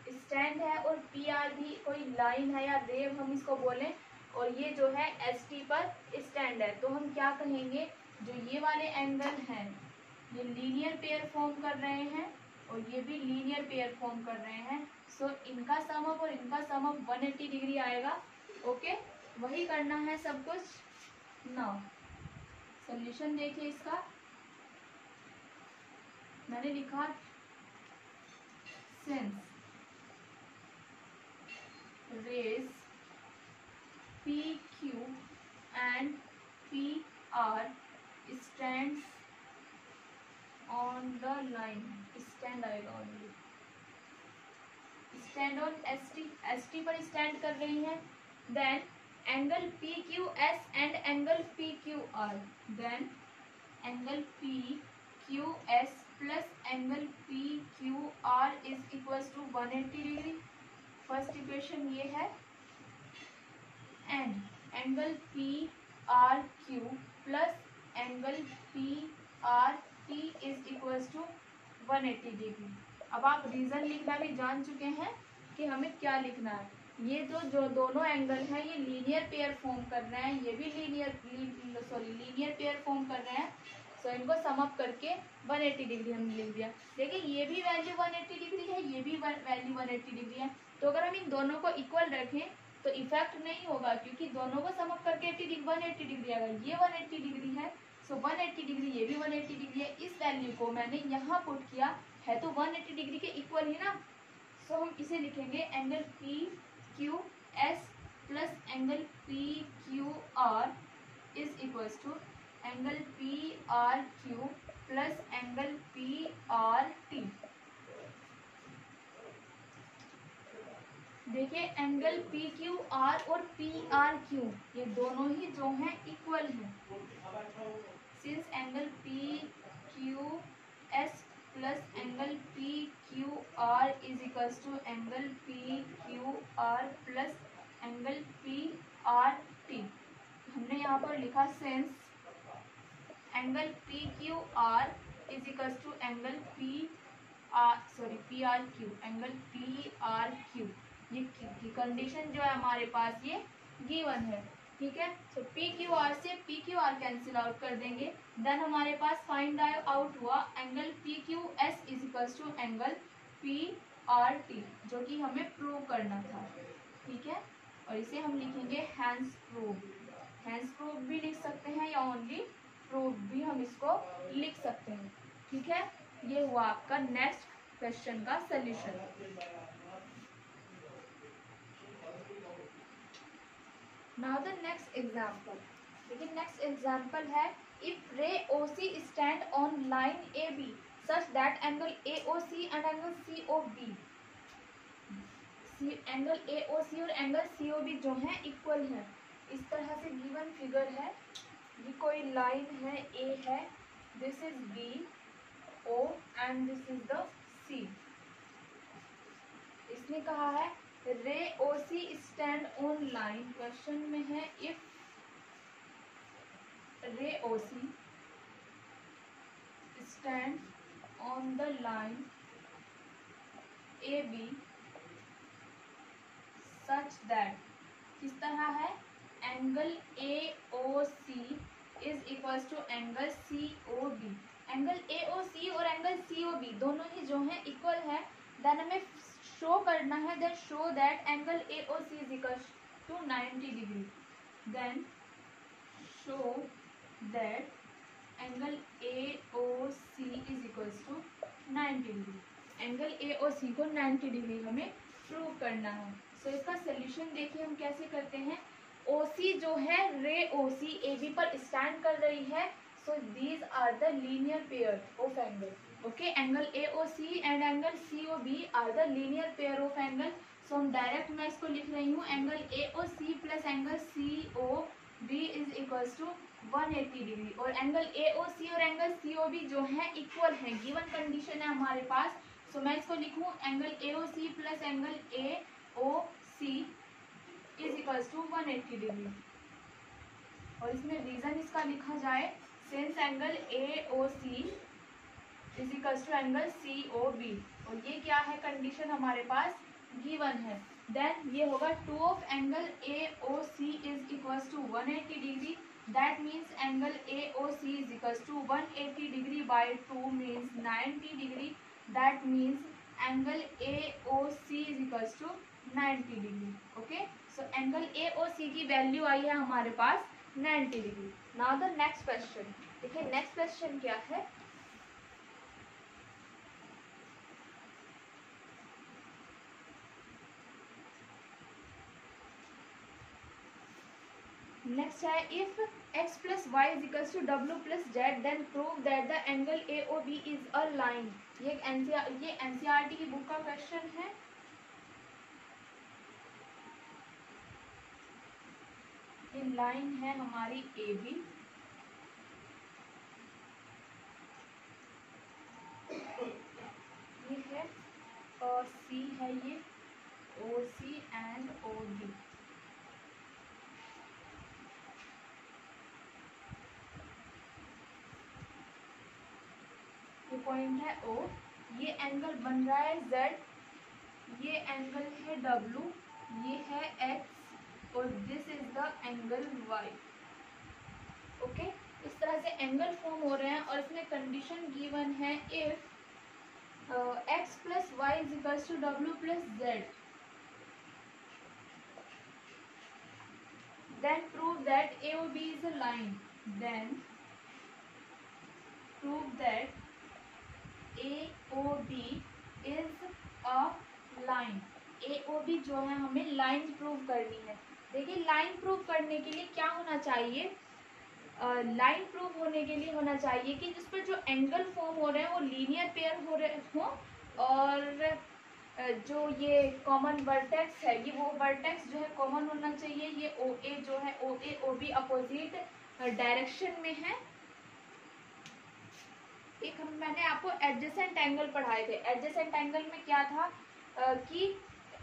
स्टैंड है, और पी आर भी कोई लाइन है या रे हम इसको बोलें, और ये जो है एस टी पर स्टैंड है। तो हम क्या कहेंगे, जो ये वाले एंगल हैं ये लीनियर पेयर फॉर्म कर रहे हैं और ये भी लीनियर पेयर फॉर्म कर रहे हैं। सो इनका सम अप और इनका सम अप 180 डिग्री आएगा। ओके, वही करना है सब कुछ। नाउ सॉल्यूशन देखिए इसका, मैंने लिखा since rays P Q and P R stands on the line, stand आएगा only, stand on S T पर स्टैंड कर रही हैं। Then angle P Q S and angle P Q R, then angle P Q S plus angle P Q R is equals to 180 degree. First equation ये है। And angle P R Q plus angle P R T is equals to 180 degree. अब आप reason लिखना भी जान चुके हैं कि हमें क्या लिखना है। ये जो दोनों एंगल हैं ये लीनियर पेयर फॉर्म कर रहे हैं, ये भी लीनियर पेयर फॉर्म कर रहे हैं। सो इनको सम अप करके 180 डिग्री हमने लिख दिया। देखिए ये भी वैल्यू 180 डिग्री है, ये भी वैल्यू 180 डिग्री है। तो अगर हम इन दोनों को इक्वल रखें तो इफेक्ट नहीं होगा, क्योंकि दोनों को सम अप करके 180 डिग्री आएगा। ये 180 डिग्री है, सो 180 डिग्री, ये भी 180 डिग्री है। इस वैल्यू को मैंने यहाँ पुट किया है तो 180 डिग्री के इक्वल ही ना। सो हम इसे लिखेंगे angle P Q S plus angle P Q R is equals to angle P R Q plus angle P R T. देखिए एंगल पी क्यू आर और पी आर क्यू ये दोनों ही जो हैं इक्वल हैं। Since angle P Q S plus angle P Q R is equals to angle P Q R plus angle P R T. हमने यहाँ पर लिखा since angle P Q R is equals to angle P R Q, angle P R Q. ये condition जो है हमारे पास ये given है, ठीक है। तो पी क्यू आर से P Q R cancel out कर देंगे। देन हमारे पास फाइंड आउट हुआ angle P Q S is equals to angle P R T, जो कि हमें प्रूव करना था, ठीक है। और इसे हम लिखेंगे हैंस प्रूव। हैंस प्रूव भी लिख सकते हैं या ओनली प्रूव भी हम इसको लिख सकते हैं, ठीक है। ये हुआ आपका नेक्स्ट क्वेश्चन का solution. Now the next example. देखिए नेक्स्ट एग्जाम्पल है if ray O C stand on line A B such that angle A O C and angle C O B, angle A O C और angle C O B जो है equal है। इस तरह से given figure है, ये कोई लाइन है, ए है, this is B O and this is the C. इसने कहा है ray O C stand on line, question में है if ray O C stand on the line A B such that, किस तरह है, angle A O C is equals to angle C O B. Angle A O C और angle C O B दोनों ही जो है equal है। Then हमें शो करना है that show that angle A O C is equal to 90 degree. Then show that angle A O C is equal to 90 degree. Angle A O C को 90 degree हमें प्रूव करना है। सो इसका solution देखिए हम कैसे करते हैं। ओ सी जो है ray O C A B पर स्टैंड कर रही है, so these are the linear pair of angle. Okay, angle A O C and angle C O B are the linear pair of angle. So हम direct मैं इसको लिख रही हूँ angle A O C plus angle C O B is equals to 180 degree. और angle A O C और angle C O B जो है इक्वल है, गिवन कंडीशन है हमारे पास। सो मैं इसको लिखूँ angle A O C plus angle A O C is equals to 180 degree. और इसमें रीजन इसका लिखा जाए, since angle AOC is equals to angle COB, और ये क्या है कंडीशन हमारे पास गिवन है। देन ये होगा 2 of angle AOC is equals to 180 degree, that means angle AOC is equals to 180 degree by 2 means 90 degree, that means angle AOC is equals to 90 degree. Okay, so angle AOC की value आई है हमारे पास 90 degree. Now the next question, देखिए next question क्या है। Next है, if x plus Y is equals to W plus Z then prove that the angle AOB is a line. ये NCERT की बुक का क्वेश्चन है। ये लाइन है हमारी AB, ये है और C है ये OC एंड OD। ये पॉइंट है O, ये एंगल बन रहा है Z, ये एंगल है W, ये है X और this is the angle Y। Okay, इस तरह से एंगल फॉर्म हो रहे हैं और इसमें कंडीशन गिवन है, if x plus Y is equals to W plus Z, then prove that AOB is a line, then prove that AOB is a line। AOB जो है हमें लाइन प्रूव करनी है। देखिए लाइन प्रूव करने के लिए क्या होना चाहिए, लाइन प्रूव होने के लिए होना चाहिए कि जिस पर जो एंगल फॉर्म हो रहे हैं वो लीनियर पेयर हो रहे हों, और जो ये कॉमन वर्टेक्स है, ये वो वर्टेक्स जो है कॉमन होना चाहिए। ये OA जो है OA OB अपोजिट डायरेक्शन में है। एक मैंने आपको एडजेसेंट एंगल पढ़ाए थे। एडजेसेंट एंगल में क्या था कि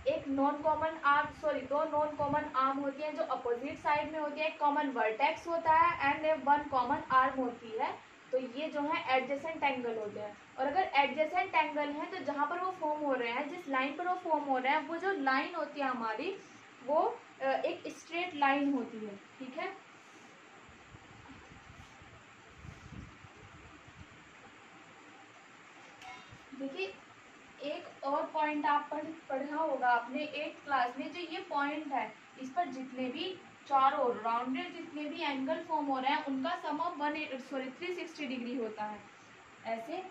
एक नॉन कॉमन आर्म, सॉरी दो नॉन कॉमन आर्म होती हैं जो अपोजिट साइड में होती है, एक कॉमन वर्टेक्स होता है एंड वन कॉमन आर्म होती है, तो ये जो है एडजेसेंट एंगल होते हैं। और अगर एडजेसेंट एंगल है तो जहाँ पर वो फॉर्म हो रहे हैं, जिस लाइन पर वो फॉर्म हो रहे हैं, वो जो लाइन होती है हमारी वो एक स्ट्रेट लाइन होती है। ठीक है, देखिए एक और पॉइंट आप पढ़ा होगा आपने 8th क्लास में, जो ये पॉइंट है इस पर जितने भी चारों राउंडेड जितने भी एंगल फॉर्म हो रहे हैं उनका सम ऑफ 360 डिग्री होता है। ऐसे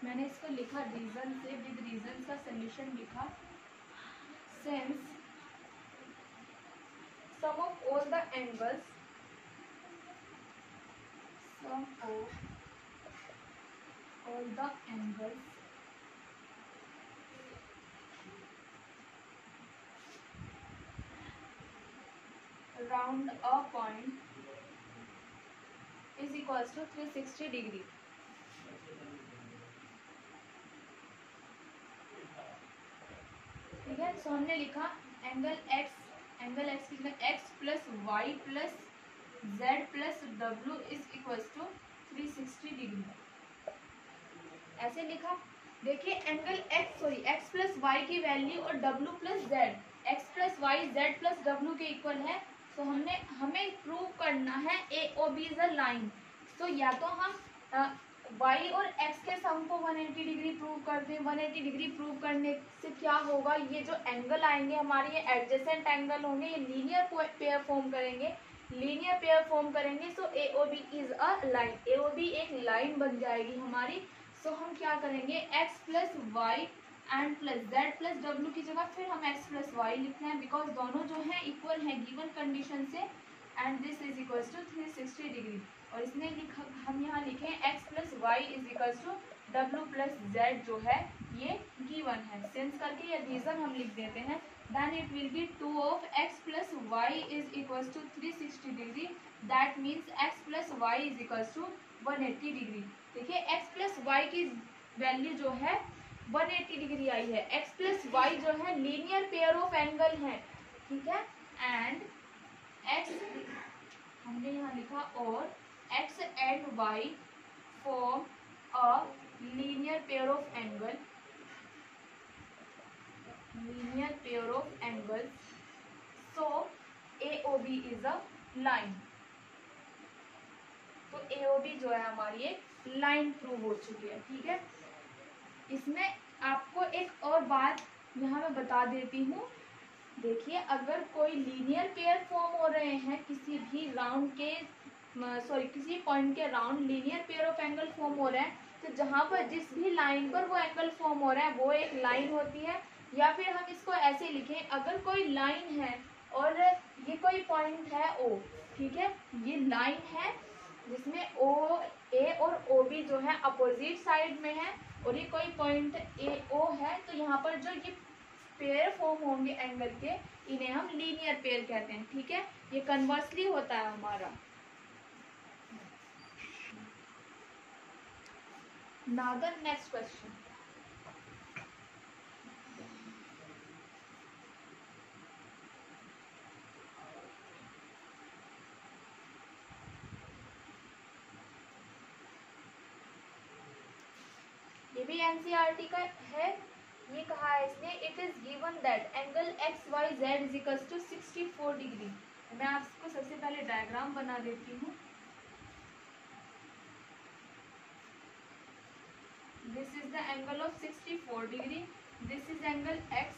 मैंने इसको लिखा रीजन से, विद रीजन का सोल्यूशन लिखा, since sum of all the angles, sum of all the angles around a point is equals to 360 degree। ठीक है, सो हमने लिखा एंगल x लिखा x plus Y plus z plus w is equals to 360 degree, ऐसे लिखा। देखिए angle x plus Y की वैल्यू और w plus z, x plus Y z plus w के इक्वल है, तो हमें प्रूव करना है AOB इज अ लाइन। तो या तो हम y और x के सम को 180 डिग्री प्रूव कर दें। 180 डिग्री प्रूव करने से क्या होगा, ये जो एंगल आएंगे हमारे ये एडजेसेंट एंगल होंगे, ये लीनियर पेयर फॉर्म करेंगे, so AOB is a line, AOB एक लाइन बन जाएगी हमारी। सो हम क्या करेंगे, x plus Y and plus z plus w की जगह फिर हम x प्लस वाई लिखना है, बिकॉज दोनों जो है इक्वल है गिवन कंडीशन से, and this is equals to 360 degree. और इसमें हम यहाँ लिखें x plus Y is equals to w plus z जो है ये गिवन है, सेंस करके ये रीजन हम लिख देते हैं। then it will be 2 of x plus y is equals to 360 degree, that means x plus y is equals to 180 degree। देखिए x plus y की वैल्यू जो है 180 डिग्री आई है। x प्लस वाई जो है लीनियर पेयर ऑफ एंगल है, ठीक है। एंड x हमने यहाँ लिखा और x and y form a linear pair of angle, linear pair of angles, so AOB is a line. तो AOB जो है हमारी एक लाइन प्रूव हो चुकी है, ठीक है। इसमें आपको एक और बात यहाँ मैं बता देती हूँ। देखिए, अगर कोई लीनियर पेयर फॉर्म हो रहे हैं किसी भी राउंड के किसी पॉइंट के round linear pair of angle form हो रहे हैं, तो जहाँ पर जिस भी लाइन पर वो एंगल फॉर्म हो रहा है वो एक लाइन होती है। या फिर हम इसको ऐसे लिखें, अगर कोई लाइन है और ये कोई पॉइंट है O, ठीक है, ये लाइन है जिसमें A और OB जो है अपोजिट साइड में है, और ये कोई पॉइंट AO है, तो यहाँ पर जो ये पेयर फॉर्म होंगे एंगल के, इन्हें हम लीनियर पेयर कहते हैं, ठीक है। ये कन्वर्सली होता है हमारा। Now the next question. ये भी एनसीईआरटी का है। ये कहा है इसने, it is given that angle X Y Z is equals to 64 degree. मैं आपको सबसे पहले डायग्राम बना देती हूँ। This is the angle of 64 degree, this is angle X,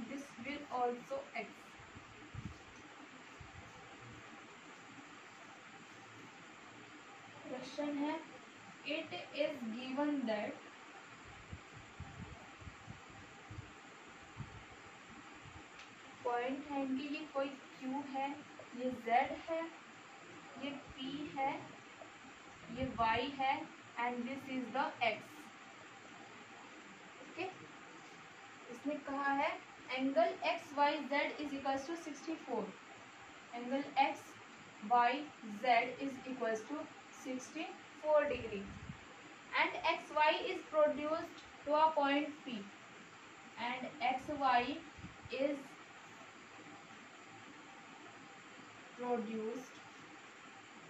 this will also X. Question है, it is given that point है कि ये कोई Q है, ये Z है, ये P है, ये Y है, and this is the X। Okay, इसने कहा है angle X Y Z is equals to 64। Angle X Y Z is equals to 64 degree and x Y is produced to a point P एंड x Y इज produced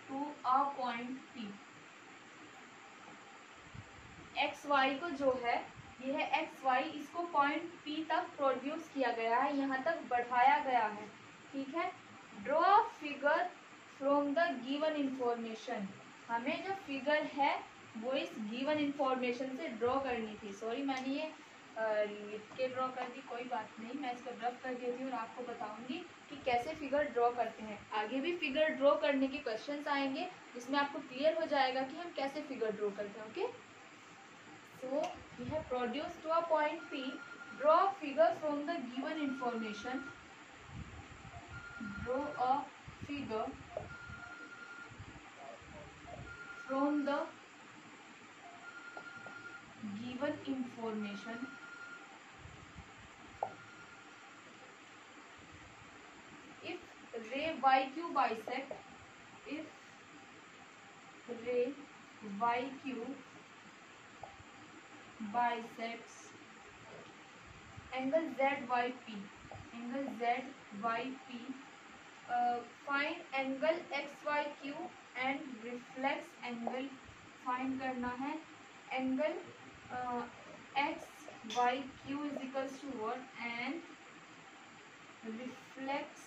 to a point P। X Y को जो है, ये है X Y, इसको point P तक produce किया गया है, यहाँ तक बढ़ाया गया है, ठीक है। Draw a figure from the given information. हमें जो फिगर है वो इस गिवन इंफॉर्मेशन से ड्रॉ करनी थी। सॉरी, मैंने ये लिख के ड्रॉ कर दी, कोई बात नहीं, मैं इसको रफ कर देती हूँ और आपको बताऊंगी कि कैसे फिगर ड्रॉ करते हैं। आगे भी फिगर ड्रॉ करने के क्वेश्चंस आएंगे जिसमें आपको क्लियर हो जाएगा कि हम कैसे फिगर ड्रॉ करते हैं। Okay, so we have produced to a point P, draw a figure from the given information, draw a figure from the given information ray YQ bisect, if ray YQ bisects angle ZYP, angle ZYP, find angle XYQ and reflex angle find करना है। angle XYQ is equals to what and reflex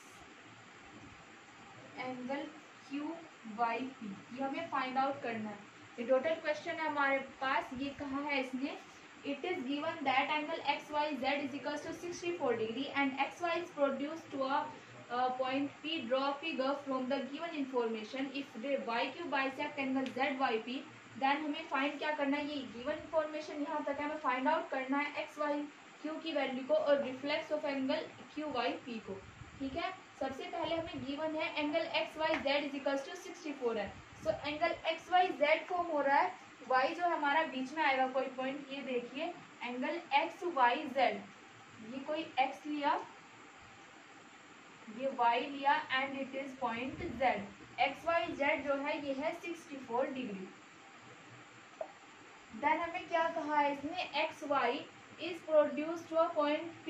angle QYP, ये हमें find out करना है। ये total question है हमारे पास। ये कहा है इसने, it is given that angle XYZ is equals to 64 degree and XY is produced to a point P, draw figure from the given information, if ray YQ bisect angle ZYP, then हमें find क्या करना है, ये given information यहाँ तक है, हमें find out करना है XYQ की वैल्यू को और रिफ्लेक्स ऑफ एंगल QYP को, ठीक है। सबसे पहले हमें गिवन है angle XYZ is equals to 64 है। सो एंगल XYZ फॉर्म हो रहा है, y जो हमारा बीच में आएगा कोई पॉइंट, ये देखिए एंगल XYZ, ये कोई x लिया, ये y लिया and it is point Z। XYZ जो है ये है 64 डिग्री। देन हमें क्या कहा है इसने, XY is produce to a point P।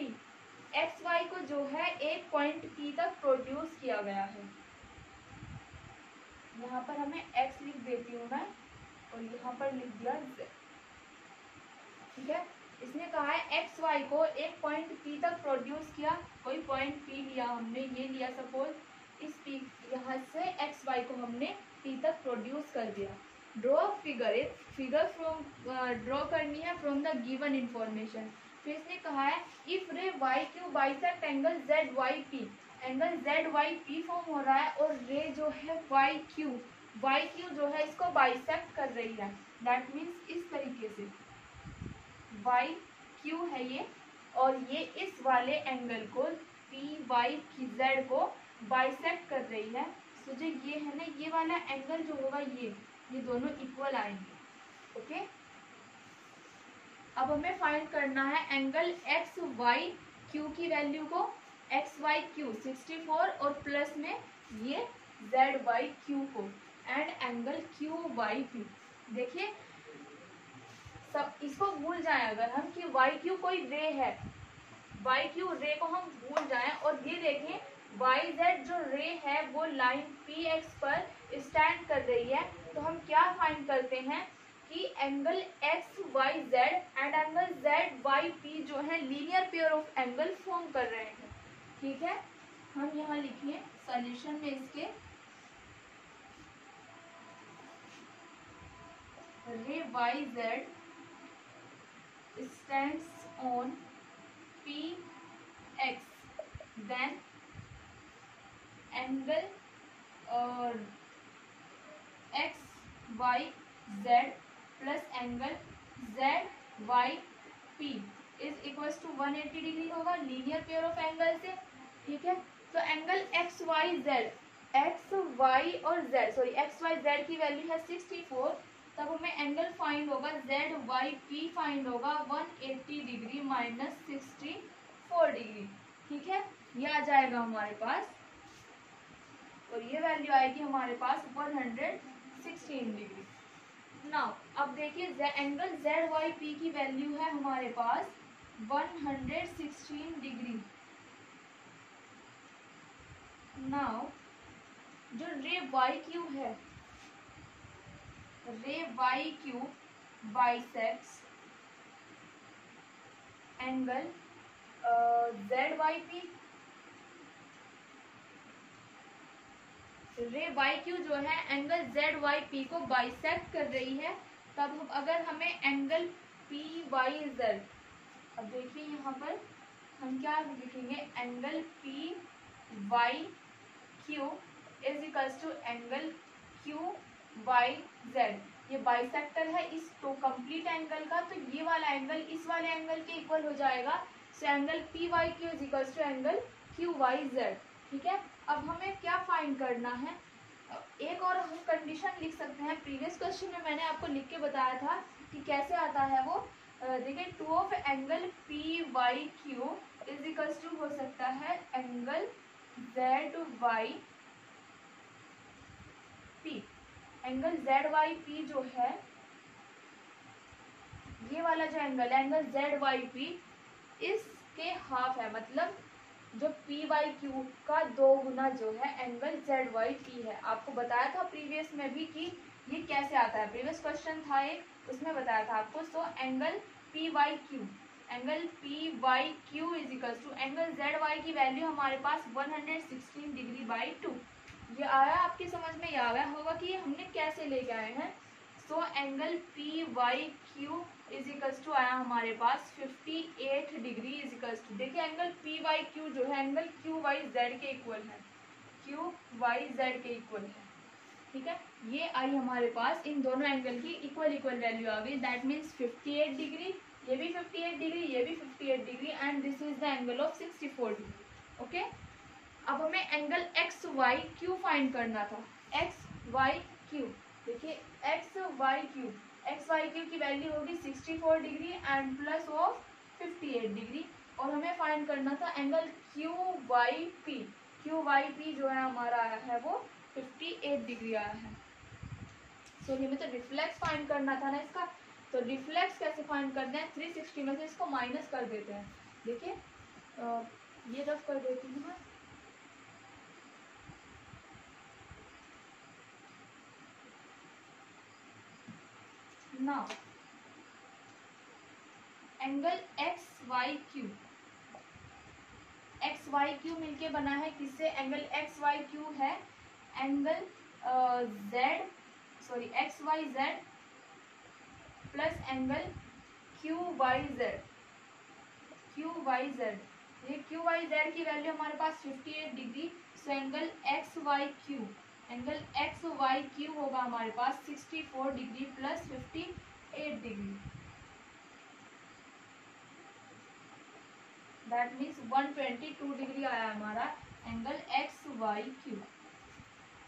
X Y को जो है एक पॉइंट P तक प्रोड्यूस किया गया है। यहाँ पर हमें x लिख देती हूँ मैं और यहाँ पर लिख दिया z। ठीक है, इसने कहा है एक्स वाई को एक पॉइंट P तक प्रोड्यूस किया। कोई पॉइंट P लिया हमने, ये लिया सपोज इस P, यहाँ से एक्स वाई को हमने P तक प्रोड्यूस कर दिया। ड्रॉ फिगर, एक फिगर फ्रॉम ड्रॉ करनी है फ्रॉम द गिवन इंफॉर्मेशन। फिर इसने कहा है if ray Y Q bisect angle Z Y P, angle Z Y P form हो रहा है और रे जो है वाई क्यू जो है इसको बाइसेक्ट कर रही है। दैट मीन्स इस तरीके से वाई क्यू है ये, और ये इस वाले एंगल को पी वाई जेड को बाइसेक्ट कर रही है। तो जो ये है ना, ये वाला एंगल जो होगा ये दोनों इक्वल आएंगे। ओके, अब हमें फाइंड करना है एंगल एक्स वाई क्यू की वैल्यू को। एक्स वाई क्यू 64 और प्लस में ये जेड वाई क्यू को, and angle Q Y P. देखिए सब इसको भूल जाए अगर हम कि वाई क्यू कोई रे है, वाई क्यू रे को हम भूल जाएं और ये देखें वाई जेड जो रे है वो लाइन पी एक्स पर स्टैंड कर रही है। तो हम क्या फाइंड करते हैं कि angle X Y Z and angle Z Y P जो है linear pair of angle form कर रहे हैं। ठीक है, हम यहाँ लिखिए सॉल्यूशन में इसके ray Y Z stands on PX, then angle XYZ plus angle ZYP is equals to 180 degree होगा लीनियर पेयर ऑफ एंगल से। ठीक है, तो एंगल XYZ, XY और Z, सॉरी XYZ की वैल्यू है 64, तब हमें एंगल फाइंड होगा जेड वाई पी फाइंड होगा 180 डिग्री माइनस 64 डिग्री। ठीक है, ये आ जाएगा हमारे पास और ये वैल्यू आएगी हमारे पास 116 डिग्री। नाउ अब देखिए एंगल जेड वाई पी की वैल्यू है हमारे पास 116 डिग्री। नाउ जो रे वाई क्यू है, ray Y Q bisects angle Z Y P. Ray Y Q जो है एंगल जेड वाई पी को बाइसेक्ट कर रही है। तब अगर हमें एंगल पी वाई जेड, अब देखिए यहाँ पर हम क्या लिखेंगे, angle P Y Q is equals to angle Q Y Z. ये बाइसेक्टर है इस तो कंप्लीट एंगल का, तो ये वाला एंगल इस वाले एंगल के इक्वल हो जाएगा। So angle P Y Q is equals to angle Q Y Z. ठीक है, अब हमें क्या फाइंड करना है, एक और हम कंडीशन लिख सकते हैं। प्रीवियस क्वेश्चन में मैंने आपको लिख के बताया था कि कैसे आता है वो। देखिए two of angle P Y Q is equals to हो सकता है angle Z Y P. Angle Z Y P जो है ये वाला जो एंगल जेड वाई पी इसके हाफ है, मतलब जो पी वाई क्यू का 2 गुना जो है एंगल जेड वाई पी है। आपको बताया था प्रीवियस में भी कि ये कैसे आता है, प्रीवियस क्वेश्चन था एक, उसमें बताया था आपको। So angle P Y Q, angle P Y Q is equals to angle Z Y की वैल्यू हमारे पास 116 डिग्री बाई 2। ये आया आपकी समझ में, ये आ गया होगा कि हमने कैसे लेके आए हैं। So angle P Y Q is equals to आया हमारे पास 58 डिग्री इज इक्वल्स टू, देखिए एंगल पी वाई क्यू जो है एंगल क्यू वाई जेड के इक्वल है, क्यू वाई जेड के इक्वल है। ठीक है, ये आई हमारे पास इन दोनों एंगल की इक्वल वैल्यू आ गई। दैट मीन्स 58 डिग्री, ये भी 58 डिग्री, ये भी 58 degree, and this is the angle of 64 degree. Okay, अब हमें angle X Y Q find करना था। एक्स वाई क्यू, देखिए एक्स वाई क्यू की वैल्यू होगी 64 degree and plus of 58 degree, और हमें फाइंड करना था एंगल क्यू वाई पी जो है हमारा आया है वो 58 डिग्री आया है। सो हमें तो रिफ्लेक्स फाइंड करना था ना इसका। तो रिफ्लेक्स कैसे फाइंड करते हैं, 360 में से इसको माइनस कर देते हैं। देखिए ये रफ कर देती हूँ मैं। Now angle X Y Q, X Y Q मिलके बना है किससे, एंगल एक्स वाई क्यू है angle Z sorry X Y Z plus angle Q Y Z, Q Y Z. ये क्यू वाई जेड की वैल्यू हमारे पास 58 degree, so angle X Y Q, angle X Y Q होगा हमारे पास 64 degree plus 58 degree, that means 122 degree आया हमारा angle X Y Q.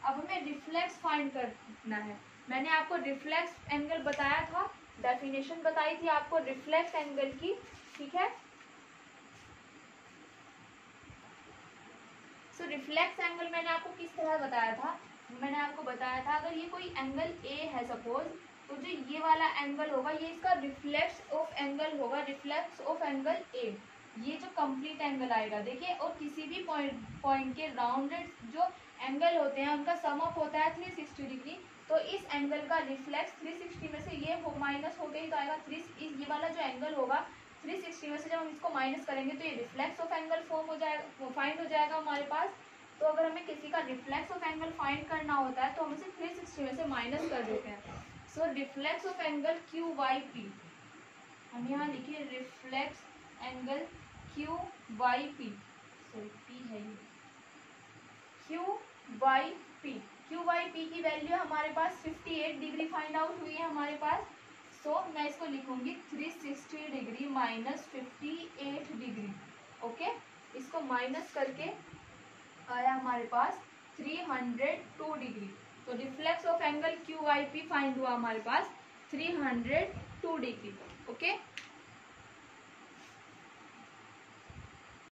अब हमें रिफ्लेक्स फाइंड करना है। मैंने आपको रिफ्लेक्स एंगल बताया था, डेफिनेशन बताई थी आपको रिफ्लेक्स एंगल की, ठीक है। सो रिफ्लेक्स एंगल मैंने आपको किस तरह बताया था, मैंने आपको बताया था अगर ये कोई एंगल ए है सपोज, तो जो ये वाला एंगल होगा ये इसका रिफ्लेक्स ऑफ एंगल होगा, रिफ्लेक्स ऑफ एंगल ए, ये जो कंप्लीट एंगल आएगा। देखिए और किसी भी पॉइंट के राउंडेड जो एंगल होते हैं उनका सम अप होता है 360 डिग्री, तो इस एंगल का रिफ्लेक्स 360 में से ये माइनस होके ही तो आएगा, ये वाला जो एंगल होगा 360 में से जब हम इसको माइनस करेंगे तो ये रिफ्लेक्स ऑफ एंगल फॉर्म हो जाएगा, फाइंड हो जाएगा हमारे पास। तो अगर हमें किसी का रिफ्लेक्स ऑफ एंगल फाइंड करना होता है तो हम इसे 360 में से माइनस कर देते हैं। So reflex of angle Q Y P, हम यहाँ लिखिए reflex angle Q Y P, sorry P है ये, Q Y P, Q Y P की वैल्यू हमारे पास 58 डिग्री फाइंड आउट हुई है हमारे पास। सो मैं इसको लिखूंगी 360 डिग्री माइनस 58 डिग्री, ओके। इसको माइनस करके आया हमारे पास 302 डिग्री, तो reflex of angle Q Y P find हुआ हमारे पास 302 डिग्री, ओके।